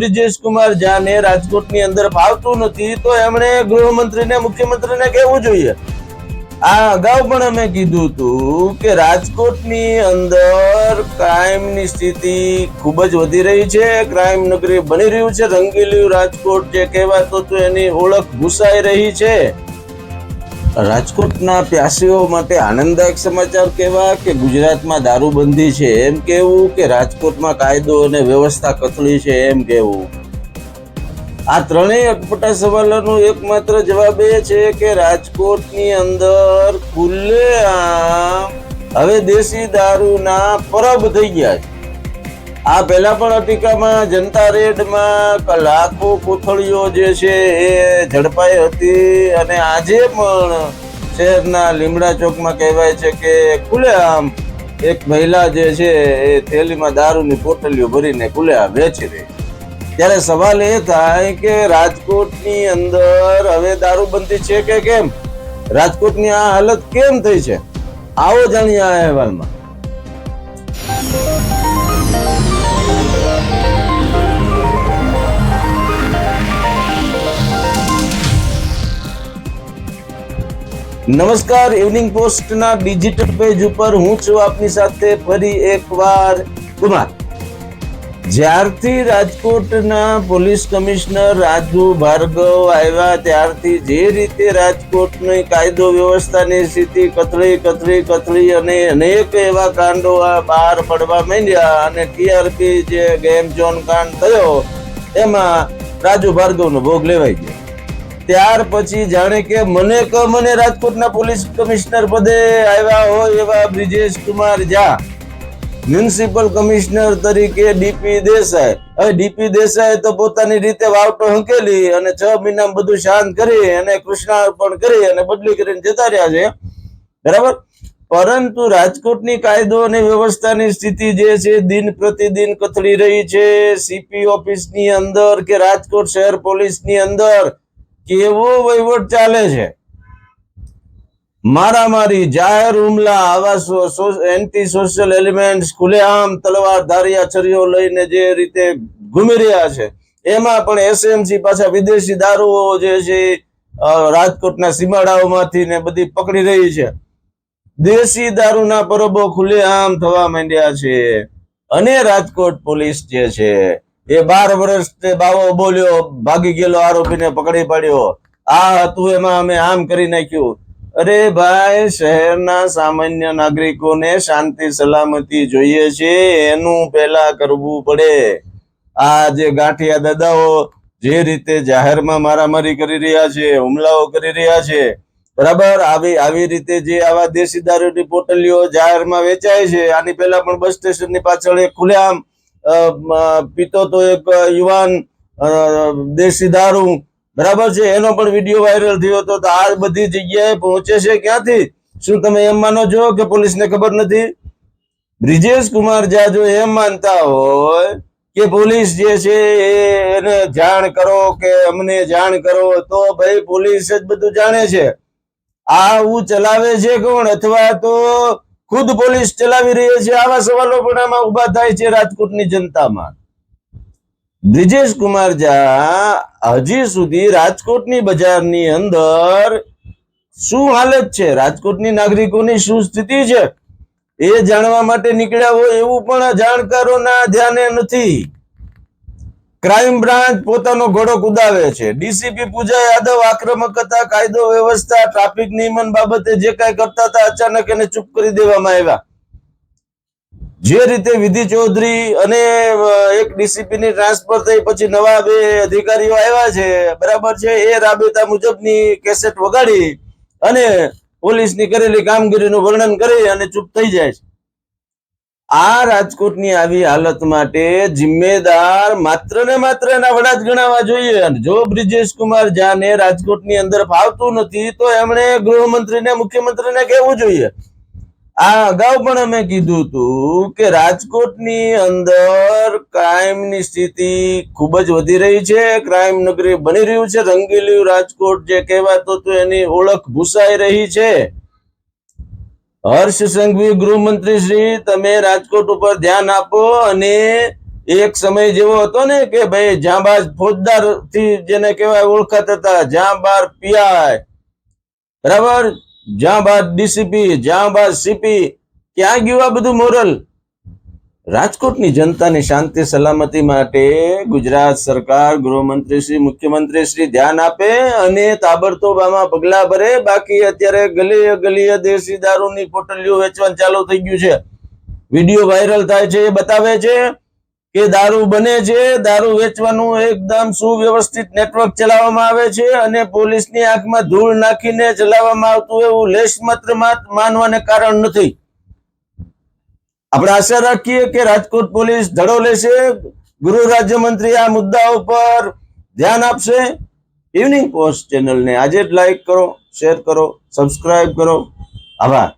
બ્રિજેશ કુમાર ઝાને રાજકોટની અંદર ફાવતું નથી તો એમણે ગૃહમંત્રીને મુખ્યમંત્રીને કહેવું જોઈએ। આ અગાઉ પણ અમે કીધું હતું કે રાજકોટની અંદર ક્રાઇમની સ્થિતિ ખૂબ જ વધી રહી છે, ક્રાઇમ નગરી બની રહ્યું છે, રંગીલું રાજકોટ જે કહેવાતું હતું એની ઓળખ ભૂસાઈ રહી છે। રાજકોટના પ્યાસીઓ માટે આનંદદાયક સમાચાર કહેવા કે ગુજરાતમાં દારૂબંધી છે એમ કહેવું કે રાજકોટમાં કાયદો અને વ્યવસ્થા કથળી છે એમ કહેવું? આ ત્રણેય અટપટા સવાલોનો એકમાત્ર જવાબ એ છે કે રાજકોટની અંદર ખુલ્લેઆમ હવે દેશી દારૂના પરબ થઈ ગયા છે। આ પહેલા પણ અટિકામાં જનતા રેડમાં લાખો કોથળીઓ જે છે એ ઝડપાઈ હતી અને આજે પણ શહેરના લીમડા ચોકમાં કહેવાય છે કે ખુલ્લેઆમ એક મહિલા જે છે એ થેલીમાં દારૂની બોટલીઓ ભરીને ખુલ્લેઆમ વેચી રહી। ત્યારે સવાલ એ થાય કે રાજકોટની અંદર હવે દારૂબંધી છે કે કેમ? રાજકોટની આ હાલત કેમ થઈ છે? આવો જાણીએ આ અહેવાલમાં। નમસ્કાર, ઇવનિંગ પોસ્ટના ડિજિટલ પેજ ઉપર હું છું આપની સાથે ફરી એકવાર કુમાર। જ્યારથી રાજકોટના પોલીસ કમિશનર રાજુ ભાર્ગવ આવ્યા ત્યારથી જે રીતે રાજકોટની કાયદો વ્યવસ્થાની સ્થિતિ કથળી અને અનેક એવા કાંડો બહાર પડવા માંડ્યા અને ટીઆરપી જે ગેમ ઝોન કાંડ થયો એમાં રાજુ ભાર્ગવનો ભોગ લેવાઈ ગયો। ત્યાર પછી જાણે કે મને રાજકોટના પોલીસ કમિશનર પદે આવ્યા હોય એવા બ્રિજેશ કુમાર ઝા મ્યુનિસિપલ કમિશનર તરીકે ડીપી દેસાઈ, હવે ડીપી દેસાઈ તો પોતાની રીતે વાવટો હંકેલી અને 6 મહિનામાં બધું શાંત કરી અને કૃષ્ણાર્પણ કરી અને બદલી કરીને જતા રહ્યા છે, બરાબર। પરંતુ રાજકોટની કાયદો અને વ્યવસ્થાની સ્થિતિ જે છે દિન પ્રતિદિન કથળી રહી છે। સીપી ઓફિસની અંદર કે રાજકોટ શહેર પોલીસની અંદર કેવો વહીવટ ચાલે છે? મારામારી, જાહેર હુમલા, આવા એન્ટી સોશિયલ એલિમેન્ટ્સ ખુલ્લેઆમ તલવાર ધારિયા છરીઓ લઈને જે રીતે ઘૂમી રહ્યા છે, એમાં પણ એસએમસી પાછા વિદેશી દારૂઓ જે છે રાજકોટના સીમાડાઓમાંથી ને બધી પકડી રહી છે। દેશી દારૂના પરબો ખુલ્લેઆમ થવા માંડ્યા છે અને રાજકોટ પોલીસ જે છે એ 12 વર્ષ બાવો બોલ્યો, ભાગી ગયેલો આરોપીને પકડી પાડ્યો, આ હતું એમાં અમે આમ કરી નાખ્યું। અરે ભાઈ, શહેરના સામાન્ય નાગરિકોને શાંતિ સલામતી જોઈએ છે, એનું પહેલા કરવું પડે। આ જે ગાંઠિયા દાદાઓ જે રીતે જાહેરમાં મારામારી કરી રહ્યા છે, હુમલાઓ કરી રહ્યા છે, બરાબર, આવી રીતે જે આવા દેશી દારૂની બોટલીઓ જાહેરમાં વેચાય છે, આની પહેલા પણ બસ સ્ટેશનની પાછળ એક ખુલ્લેઆમ પીતો તો એક યુવાન દેશી દારૂ, બરાબર છે, એનો પણ વિડીયો વાયરલ થયો હતો। તો આ બધી જગ્યાએ પહોંચે છે ક્યાંથી? શું તમે એમ માનો છો કે પોલીસને ખબર નથી? બ્રિજેશ કુમાર ઝા જો એમ માનતા હોય કે પોલીસ જે છે એને જાણ કરો કે અમને જાણ કરો, તો ભાઈ પોલીસ જ બધું જાણે છે। આવું ચલાવે છે કોણ? અથવા તો ખુદ પોલીસ ચલાવી રહી છે? આવા સવાલો પણ આમાં ઉભા થાય છે રાજકોટની જનતામાં। બ્રિજેશ કુમાર ઝા હજી સુધી રાજકોટની બજારની અંદર શું હાલત છે, રાજકોટની નાગરિકોની શું સ્થિતિ છે એ જાણવા માટે નીકળ્યા હોય એવું પણ જાણકારોના ધ્યાને નથી। ક્રાઇમ બ્રાન્ચ પોતાનો ઘોડો કુદાવે છે। ડીસીપી પૂજા યાદવ આક્રમક હતા, કાયદો વ્યવસ્થા ટ્રાફિક નિયમન બાબતે જે કાંઈ કરતા હતા અચાનક એને ચૂપ કરી દેવામાં આવ્યા। જે રીતે વિધિ ચૌધરી અને એક ડીસીપી ની ટ્રાન્સફર થઈ પછી નવા 2 અધિકારીઓ આવ્યા છે, બરાબર છે, એ રાબેતા મુજબની કેસેટ વગાડી અને પોલીસની કરેલી કામગીરીનું વર્ણન કરી અને ચૂપ થઈ જાય છે। આ રાજકોટની આવી હાલત માટે જિમ્મેદાર માત્ર ને માત્ર એના વડા જ ગણાવા જોઈએ। જો બ્રિજેશ કુમાર ઝાને રાજકોટની અંદર ફાવતું નથી તો એમણે ગૃહમંત્રીને મુખ્યમંત્રીને કહેવું જોઈએ। આ અગાઉ પણ અમે કીધું હતું કે રાજકોટની અંદર ક્રાઇમની સ્થિતિ ખૂબ જ વધી રહી છે, ક્રાઇમ નગરી બની રહ્યું છે, રંગીલું રાજકોટ જે કહેવાતું હતું એની ઓળખ ભૂસાઈ રહી છે। હર્ષ સંઘવી ગૃહમંત્રી શ્રી, તમે રાજકોટ ઉપર ધ્યાન આપો અને એક સમય જેવો હતો ને કે ભાઈ જાંબાજ ફોજદાર થી જેને કહેવાય ઓળખાતા હતા, જાંબાર પીઆઈ, બરાબર, જાંબાજ ડીસીપી, જાંબાજ સીપી, ક્યાં ગયું આ બધું મોરલ? રાજકોટની જનતાની શાંતિ સલામતી માટે ગુજરાત સરકાર, ગૃહમંત્રી શ્રી, મુખ્યમંત્રી શ્રી ધ્યાન આપે અને તાબડતોબ આમાં પગલા ભરે. બાકી અત્યારે ગલીએ ગલીએ દેશી દારૂની પોટલીઓ વેચવાનું ચાલુ થઈ ગયું છે. વિડીયો વાયરલ થાય છે, એ બતાવે છે કે દારૂ બને છે, દારૂ વેચવાનું એકદમ સુવ્યવસ્થિત નેટવર્ક ચલાવવામાં આવે છે અને પોલીસની આંખમાં ધૂળ નાખીને ચલાવવામાં આવતું એવું લેશ માત્ર માનવાને કારણ નથી. આપણે આશા રાખીએ કે રાજકોટ પોલીસ ધડો લેશે, ગૃહ રાજ્યમંત્રી આ મુદ્દા ઉપર ધ્યાન આપશે. ઇવનિંગ પોસ્ટ ચેનલને આજે જ લાઈક કરો, શેર કરો, સબસ્ક્રાઇબ કરો. આભાર.